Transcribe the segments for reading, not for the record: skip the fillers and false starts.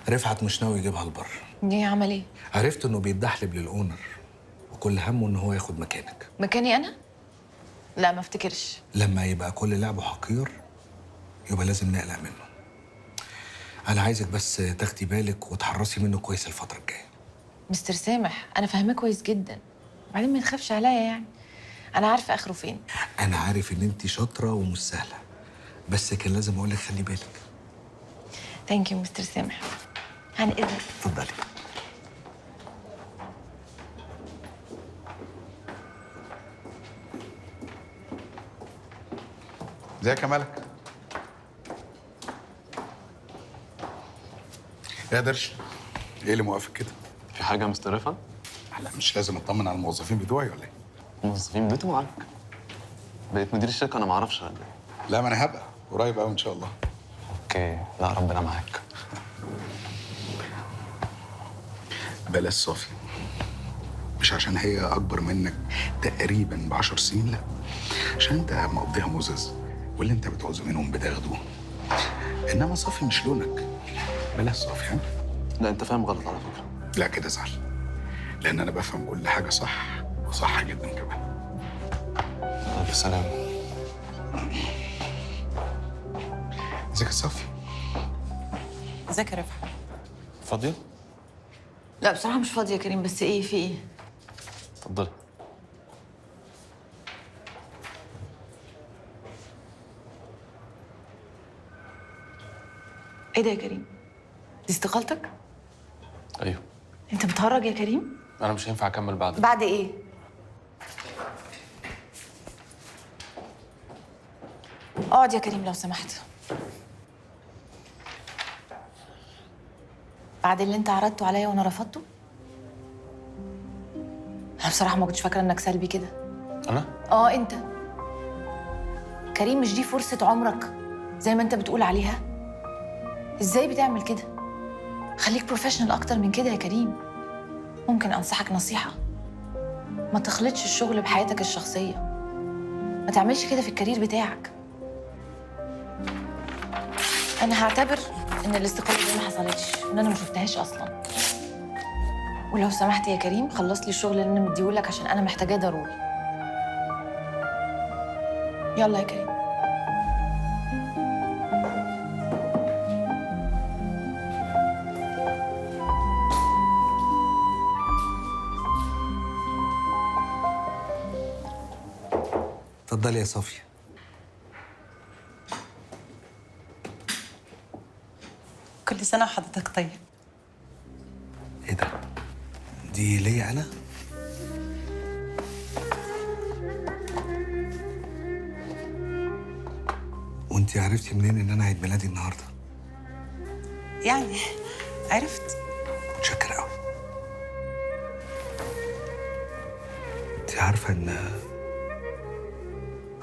رفعت مش ناوي يجيبها لبر. ليه عمل ايه؟ عرفت انه بيتدحلب للاونر وكل همه ان هو ياخد مكانك. مكاني انا؟ لا ما افتكرش. لما يبقى كل لعبه حقير يبقى لازم نقلق منه. انا عايزك بس تاخدي بالك وتحرصي منه كويس الفتره الجايه. مستر سامح انا فاهماه كويس جدا، وبعدين ما تخافش عليا يعني، انا عارفه اخره فين. انا عارف ان انت شاطره ومش سهله، بس كان لازم اقول لك خلي بالك. ثانك يو مستر سامح. عن اذنك. اتفضلي. ازيك يا ملك؟ يا درش، ايه اللي موقفك كده؟ في حاجة يا مستر رفعت؟ لا مش لازم اطمن على الموظفين بتوعي ولا ايه؟ الموظفين بتوعك؟ بقيت مدير الشركة أنا معرفش ولا إيه؟ لا ما انا هبقى قريب قوي ان شاء الله. أوكي، لا ربنا معاك. بلاش صافي، مش عشان هي اكبر منك تقريبا ب10 سنين، لا عشان انت مقضيها مزز واللي انت بتعوزه منهم بتاخدوه. انما صافي مش لونك. بلاش صافي. ها؟ لا أنت فاهم غلط على فكرة. لا كده ازعل، لان انا بفهم كل حاجه صح وصح جدا كمان. ألف سلامة. ازيك يا صافي؟ ازيك يا رفعت؟ فاضية؟ لا بصراحه مش فاضيه يا كريم، بس ايه في ايه؟ اتفضلي. ايه ده يا كريم؟ دي استقالتك؟ أيوه. انت بتهرج يا كريم؟ أنا مش هينفع أكمل بعد. بعد ايه؟ اقعد يا كريم لو سمحت. بعد اللي انت عرضته عليا وانا رفضته؟ انا بصراحه ما كنتش فاكره انك سلبي كده. أنا؟ انت كريم، مش دي فرصه عمرك زي ما انت بتقول عليها؟ ازاي بتعمل كده؟ خليك بروفيشنال اكتر من كده يا كريم. ممكن انصحك نصيحه؟ ما تخلطش الشغل بحياتك الشخصيه، ما تعملش كده في الكارير بتاعك. انا هعتبر ان الاستقاله دي ما حصلتش وان انا ما شفتهاش اصلا. ولو سمحت يا كريم خلص لي الشغل اللي انا مديهولك عشان انا محتاجاه ضروري. يلا يا كريم. اتفضلي يا صافيه. كل سنة وحضرتك طيب. ايه ده؟ دي ليا انا؟ وانتي عرفتي منين ان انا عيد ميلادي النهارده؟ يعني عرفت. متشكر قوي. انتي عارفه ان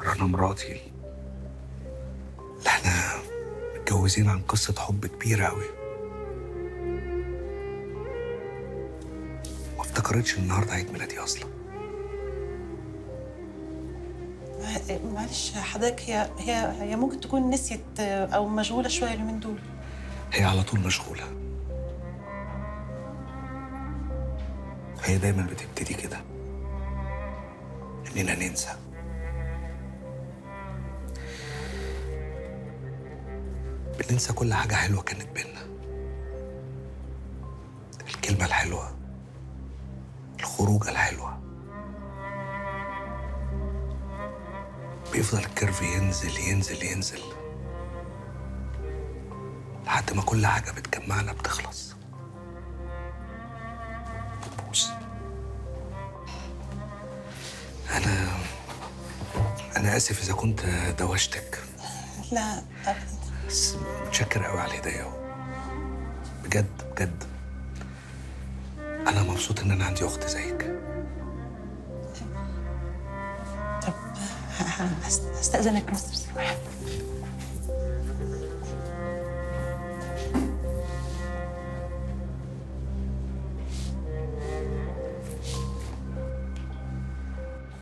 رنا مراتي اللي احنا متجوزين عن قصه حب كبيره قوي، ما افتكرتش ان النهارده عيد ميلادي اصلا. معلش حضرتك، هي ممكن تكون نسيت أو مشغولة شوية اليومين دول. هي على طول مشغوله، هي دايما بتبتدي كده اننا ننسى. بننسى كل حاجه حلوه كانت بينا، الكلمه الحلوه، الخروجه الحلوه. بيفضل الكيرف ينزل ينزل ينزل لحد ما كل حاجه بتجمعنا بتخلص، بتبوظ. انا اسف اذا كنت دوشتك، لا أبدا. بس متشكر قوي على الهديه. بجد بجد انا مبسوط ان انا عندي اخت زيك. طب هستأذنك مستر سامح.